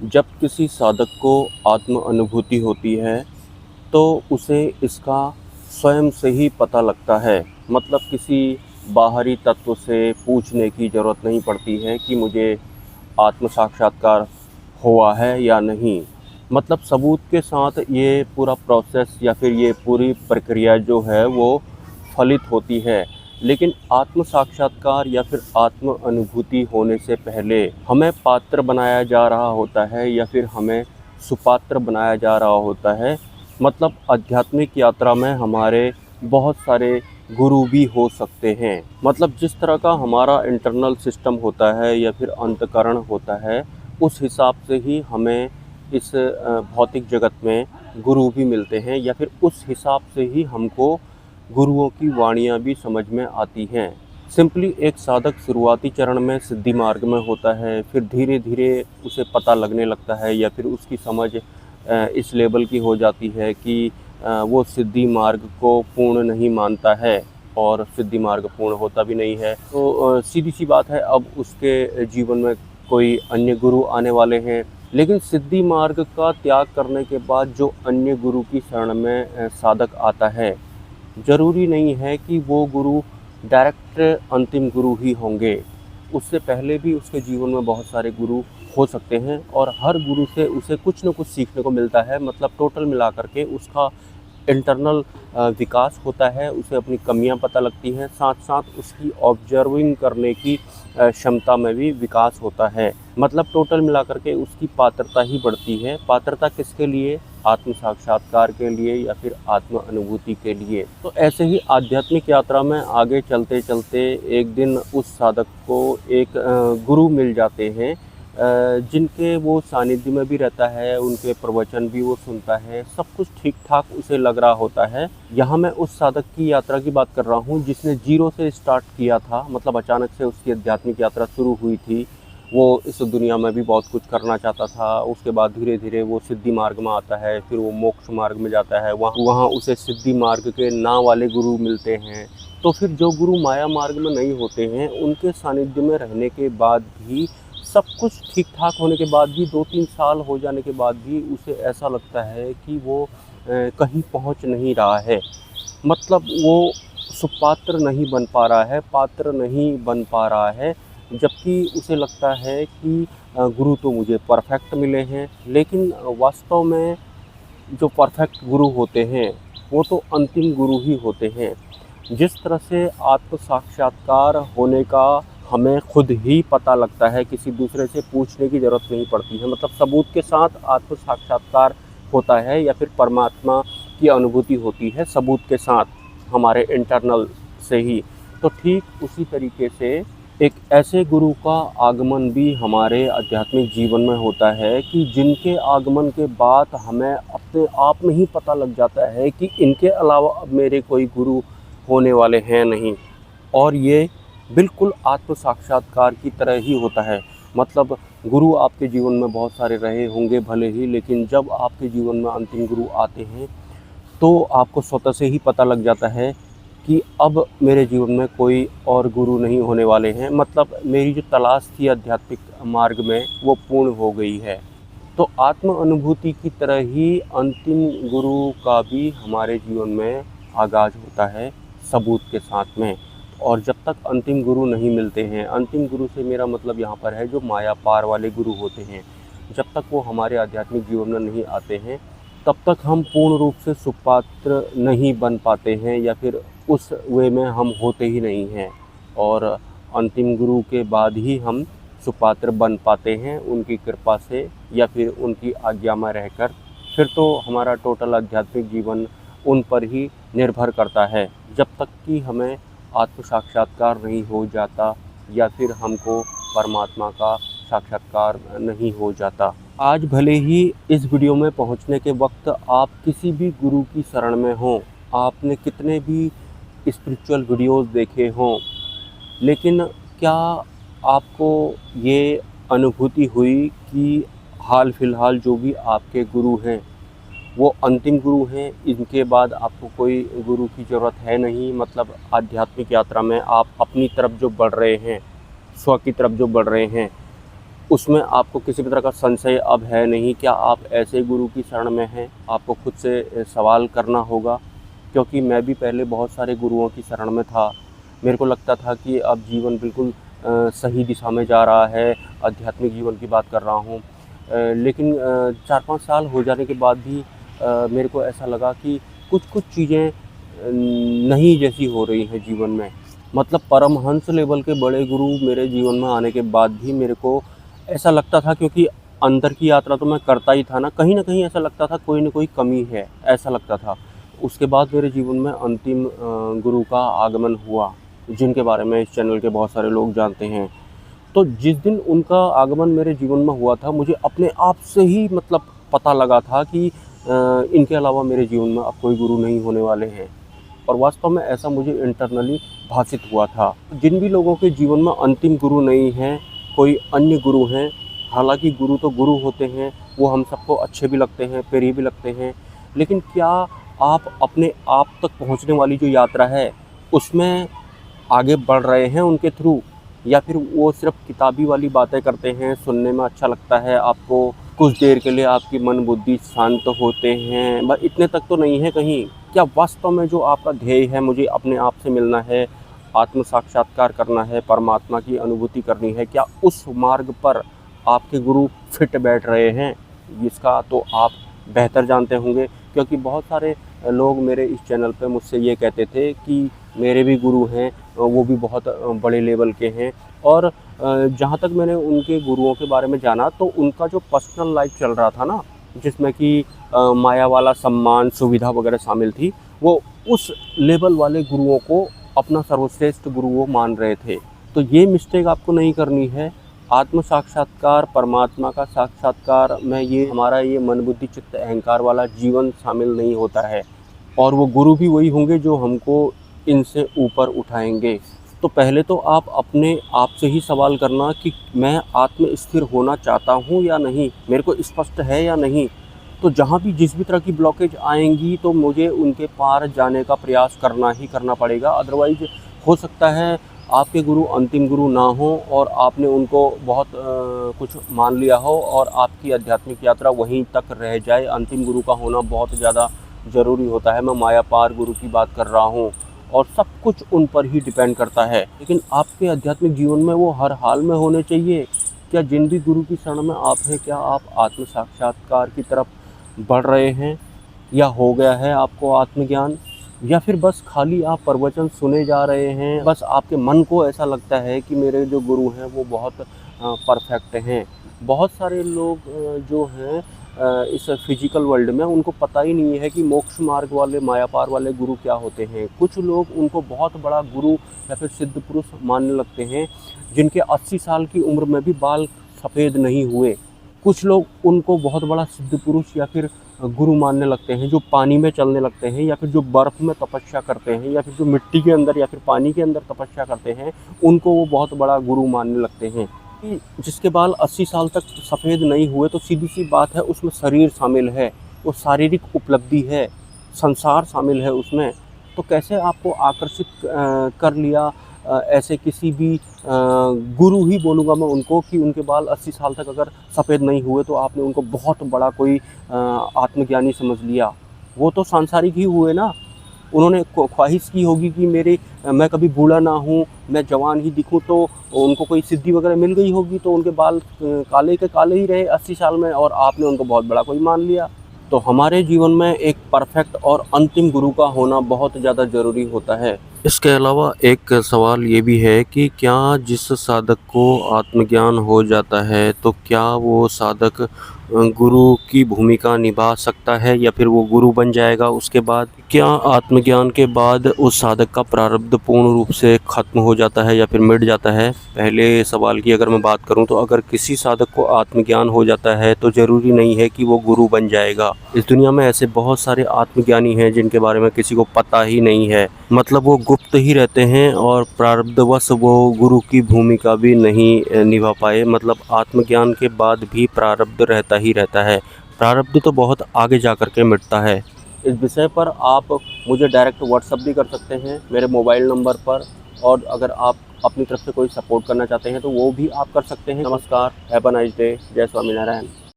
जब किसी साधक को आत्म अनुभूति होती है तो उसे इसका स्वयं से ही पता लगता है। मतलब किसी बाहरी तत्व से पूछने की ज़रूरत नहीं पड़ती है कि मुझे आत्म साक्षात्कार हुआ है या नहीं। मतलब सबूत के साथ ये पूरा प्रोसेस या फिर ये पूरी प्रक्रिया जो है वो फलित होती है। लेकिन आत्म साक्षात्कार या फिर आत्म अनुभूति होने से पहले हमें पात्र बनाया जा रहा होता है या फिर हमें सुपात्र बनाया जा रहा होता है। मतलब आध्यात्मिक यात्रा में हमारे बहुत सारे गुरु भी हो सकते हैं। मतलब जिस तरह का हमारा इंटरनल सिस्टम होता है या फिर अंतःकरण होता है, उस हिसाब से ही हमें इस भौतिक जगत में गुरु भी मिलते हैं या फिर उस हिसाब से ही हमको गुरुओं की वाणियाँ भी समझ में आती हैं। सिंपली एक साधक शुरुआती चरण में सिद्धि मार्ग में होता है, फिर धीरे धीरे उसे पता लगने लगता है या फिर उसकी समझ इस लेवल की हो जाती है कि वो सिद्धि मार्ग को पूर्ण नहीं मानता है और सिद्धि मार्ग पूर्ण होता भी नहीं है। तो सीधी सी बात है, अब उसके जीवन में कोई अन्य गुरु आने वाले हैं। लेकिन सिद्धि मार्ग का त्याग करने के बाद जो अन्य गुरु की शरण में साधक आता है, ज़रूरी नहीं है कि वो गुरु डायरेक्ट अंतिम गुरु ही होंगे। उससे पहले भी उसके जीवन में बहुत सारे गुरु हो सकते हैं और हर गुरु से उसे कुछ न कुछ सीखने को मिलता है। मतलब टोटल मिला कर के उसका इंटरनल विकास होता है, उसे अपनी कमियां पता लगती हैं, साथ साथ उसकी ऑब्जर्विंग करने की क्षमता में भी विकास होता है। मतलब टोटल मिला करके उसकी पात्रता ही बढ़ती है। पात्रता किसके लिए? आत्म साक्षात्कार के लिए या फिर आत्म अनुभूति के लिए। तो ऐसे ही आध्यात्मिक यात्रा में आगे चलते चलते एक दिन उस साधक को एक गुरु मिल जाते हैं, जिनके वो सानिध्य में भी रहता है, उनके प्रवचन भी वो सुनता है, सब कुछ ठीक ठाक उसे लग रहा होता है। यहाँ मैं उस साधक की यात्रा की बात कर रहा हूँ जिसने जीरो से स्टार्ट किया था। मतलब अचानक से उसकी आध्यात्मिक यात्रा शुरू हुई थी। वो इस दुनिया में भी बहुत कुछ करना चाहता था। उसके बाद धीरे धीरे वो सिद्धि मार्ग में आता है, फिर वो मोक्ष मार्ग में जाता है। वहाँ उसे सिद्धि मार्ग के ना वाले गुरु मिलते हैं। तो फिर जो गुरु माया मार्ग में नहीं होते हैं, उनके सानिध्य में रहने के बाद भी, सब कुछ ठीक ठाक होने के बाद भी, 2-3 साल हो जाने के बाद भी उसे ऐसा लगता है कि वो कहीं पहुंच नहीं रहा है। मतलब वो सुपात्र नहीं बन पा रहा है, पात्र नहीं बन पा रहा है। जबकि उसे लगता है कि गुरु तो मुझे परफेक्ट मिले हैं। लेकिन वास्तव में जो परफेक्ट गुरु होते हैं वो तो अंतिम गुरु ही होते हैं। जिस तरह से आत्म साक्षात्कार होने का हमें खुद ही पता लगता है, किसी दूसरे से पूछने की ज़रूरत नहीं पड़ती है। मतलब सबूत के साथ आत्म साक्षात्कार होता है या फिर परमात्मा की अनुभूति होती है सबूत के साथ, हमारे इंटरनल से ही। तो ठीक उसी तरीके से एक ऐसे गुरु का आगमन भी हमारे आध्यात्मिक जीवन में होता है कि जिनके आगमन के बाद हमें अपने आप में ही पता लग जाता है कि इनके अलावा अब मेरे कोई गुरु होने वाले हैं नहीं। और ये बिल्कुल आत्म साक्षात्कार की तरह ही होता है। मतलब गुरु आपके जीवन में बहुत सारे रहे होंगे भले ही, लेकिन जब आपके जीवन में अंतिम गुरु आते हैं तो आपको स्वतः से ही पता लग जाता है कि अब मेरे जीवन में कोई और गुरु नहीं होने वाले हैं। मतलब मेरी जो तलाश थी आध्यात्मिक मार्ग में वो पूर्ण हो गई है। तो आत्म अनुभूति की तरह ही अंतिम गुरु का भी हमारे जीवन में आगाज़ होता है सबूत के साथ में। और जब तक अंतिम गुरु नहीं मिलते हैं, अंतिम गुरु से मेरा मतलब यहाँ पर है जो माया पार वाले गुरु होते हैं, जब तक वो हमारे आध्यात्मिक जीवन में नहीं आते हैं तब तक हम पूर्ण रूप से सुपात्र नहीं बन पाते हैं या फिर उस वे में हम होते ही नहीं हैं। और अंतिम गुरु के बाद ही हम सुपात्र बन पाते हैं उनकी कृपा से या फिर उनकी आज्ञा में रहकर। फिर तो हमारा टोटल आध्यात्मिक जीवन उन पर ही निर्भर करता है, जब तक कि हमें आत्म साक्षात्कार नहीं हो जाता या फिर हमको परमात्मा का साक्षात्कार नहीं हो जाता। आज भले ही इस वीडियो में पहुंचने के वक्त आप किसी भी गुरु की शरण में हों, आपने कितने भी स्पिरिचुअल वीडियोस देखे हों, लेकिन क्या आपको ये अनुभूति हुई कि हाल फिलहाल जो भी आपके गुरु हैं वो अंतिम गुरु हैं, इनके बाद आपको कोई गुरु की ज़रूरत है नहीं? मतलब आध्यात्मिक यात्रा में आप अपनी तरफ जो बढ़ रहे हैं, स्व की तरफ जो बढ़ रहे हैं, उसमें आपको किसी भी तरह का संशय अब है नहीं। क्या आप ऐसे गुरु की शरण में हैं? आपको खुद से सवाल करना होगा, क्योंकि मैं भी पहले बहुत सारे गुरुओं की शरण में था। मेरे को लगता था कि अब जीवन बिल्कुल सही दिशा में जा रहा है, आध्यात्मिक जीवन की बात कर रहा हूँ। लेकिन 4-5 साल हो जाने के बाद भी मेरे को ऐसा लगा कि कुछ-कुछ चीज़ें नहीं जैसी हो रही हैं जीवन में। मतलब परमहंस लेवल के बड़े गुरु मेरे जीवन में आने के बाद भी मेरे को ऐसा लगता था, क्योंकि अंदर की यात्रा तो मैं करता ही था ना, कहीं न कहीं ऐसा लगता था कोई न कोई कमी है, ऐसा लगता था। उसके बाद मेरे जीवन में अंतिम गुरु का आगमन हुआ, जिनके बारे में इस चैनल के बहुत सारे लोग जानते हैं। तो जिस दिन उनका आगमन मेरे जीवन में हुआ था, मुझे अपने आप से ही मतलब पता लगा था कि इनके अलावा मेरे जीवन में अब कोई गुरु नहीं होने वाले हैं। और वास्तव में ऐसा मुझे इंटरनली भासित हुआ था। जिन भी लोगों के जीवन में अंतिम गुरु नहीं हैं, कोई अन्य गुरु हैं, हालाँकि गुरु तो गुरु होते हैं, वो हम सबको अच्छे भी लगते हैं, प्रिय भी लगते हैं। लेकिन क्या आप अपने आप तक पहुँचने वाली जो यात्रा है, उसमें आगे बढ़ रहे हैं उनके थ्रू, या फिर वो सिर्फ़ किताबी वाली बातें करते हैं, सुनने में अच्छा लगता है आपको, कुछ देर के लिए आपकी मन बुद्धि शांत होते हैं, बस इतने तक तो नहीं है कहीं? क्या वास्तव में जो आपका ध्येय है, मुझे अपने आप से मिलना है, आत्म साक्षात्कार करना है, परमात्मा की अनुभूति करनी है, क्या उस मार्ग पर आपके गुरु फिट बैठ रहे हैं? इसका तो आप बेहतर जानते होंगे, क्योंकि बहुत सारे लोग मेरे इस चैनल पे मुझसे ये कहते थे कि मेरे भी गुरु हैं, वो भी बहुत बड़े लेवल के हैं। और जहाँ तक मैंने उनके गुरुओं के बारे में जाना, तो उनका जो पर्सनल लाइफ चल रहा था ना, जिसमें कि माया वाला सम्मान, सुविधा वगैरह शामिल थी, वो उस लेवल वाले गुरुओं को अपना सर्वश्रेष्ठ गुरु वो मान रहे थे। तो ये मिस्टेक आपको नहीं करनी है। आत्म साक्षात्कार, परमात्मा का साक्षात्कार में ये हमारा ये मन बुद्धि चित्त अहंकार वाला जीवन शामिल नहीं होता है। और वो गुरु भी वही होंगे जो हमको इनसे ऊपर उठाएंगे। तो पहले तो आप अपने आप से ही सवाल करना कि मैं आत्म स्थिर होना चाहता हूँ या नहीं, मेरे को स्पष्ट है या नहीं। तो जहाँ भी जिस भी तरह की ब्लॉकेज आएंगी, तो मुझे उनके पार जाने का प्रयास करना ही करना पड़ेगा। अदरवाइज हो सकता है आपके गुरु अंतिम गुरु ना हो और आपने उनको बहुत कुछ मान लिया हो और आपकी आध्यात्मिक यात्रा वहीं तक रह जाए। अंतिम गुरु का होना बहुत ज़्यादा ज़रूरी होता है। मैं माया पार गुरु की बात कर रहा हूँ, और सब कुछ उन पर ही डिपेंड करता है। लेकिन आपके आध्यात्मिक जीवन में वो हर हाल में होने चाहिए। क्या जिन भी गुरु की शरण में आप हैं, क्या आप आत्म साक्षात्कार की तरफ बढ़ रहे हैं, या हो गया है आपको आत्मज्ञान, या फिर बस खाली आप प्रवचन सुने जा रहे हैं? बस आपके मन को ऐसा लगता है कि मेरे जो गुरु हैं वो बहुत परफेक्ट हैं। बहुत सारे लोग जो हैं इस फिजिकल वर्ल्ड में, उनको पता ही नहीं है कि मोक्ष मार्ग वाले, माया पार वाले गुरु क्या होते हैं। कुछ लोग उनको बहुत बड़ा गुरु या फिर सिद्ध पुरुष मानने लगते हैं, जिनके 80 साल की उम्र में भी बाल सफ़ेद नहीं हुए। कुछ लोग उनको बहुत बड़ा सिद्ध पुरुष या फिर गुरु मानने लगते हैं, जो पानी में चलने लगते हैं, या फिर जो बर्फ़ में तपस्या करते हैं, या फिर जो मिट्टी के अंदर या फिर पानी के अंदर तपस्या करते हैं, उनको वो बहुत बड़ा गुरु मानने लगते हैं। कि जिसके बाल 80 साल तक सफ़ेद नहीं हुए, तो सीधी सी बात है उसमें शरीर शामिल है, वो शारीरिक उपलब्धि है, संसार शामिल है उसमें। तो कैसे आपको आकर्षित कर लिया ऐसे किसी भी गुरु ही बोलूँगा मैं उनको, कि उनके बाल 80 साल तक अगर सफ़ेद नहीं हुए तो आपने उनको बहुत बड़ा कोई आत्मज्ञानी समझ लिया। वो तो सांसारिक ही हुए ना। उन्होंने ख्वाहिश की होगी कि मैं कभी बूढ़ा ना हूँ, मैं जवान ही दिखूँ, तो उनको कोई सिद्धि वगैरह मिल गई होगी, तो उनके बाल काले के काले ही रहे 80 साल में, और आपने उनको बहुत बड़ा कोई मान लिया। तो हमारे जीवन में एक परफेक्ट और अंतिम गुरु का होना बहुत ज़्यादा ज़रूरी होता है। इसके अलावा एक सवाल ये भी है कि क्या जिस साधक को आत्मज्ञान हो जाता है, तो क्या वो साधक गुरु की भूमिका निभा सकता है, या फिर वो गुरु बन जाएगा उसके बाद? क्या आत्मज्ञान के बाद उस साधक का प्रारब्ध पूर्ण रूप से खत्म हो जाता है या फिर मिट जाता है? पहले सवाल की अगर मैं बात करूं, तो अगर किसी साधक को आत्मज्ञान हो जाता है तो ज़रूरी नहीं है कि वो गुरु बन जाएगा। इस दुनिया में ऐसे बहुत सारे आत्मज्ञानी हैं जिनके बारे में किसी को पता ही नहीं है, मतलब वो गुप्त ही रहते हैं, और प्रारब्धवश वो गुरु की भूमिका भी नहीं निभा पाए। मतलब आत्मज्ञान के बाद भी प्रारब्ध रहता ही रहता है। प्रारब्ध तो बहुत आगे जा कर के मिटता है। इस विषय पर आप मुझे डायरेक्ट व्हाट्सअप भी कर सकते हैं मेरे मोबाइल नंबर पर, और अगर आप अपनी तरफ से कोई सपोर्ट करना चाहते हैं तो वो भी आप कर सकते हैं। नमस्कार, हैव अ नाइस डे, जय स्वामीनारायण।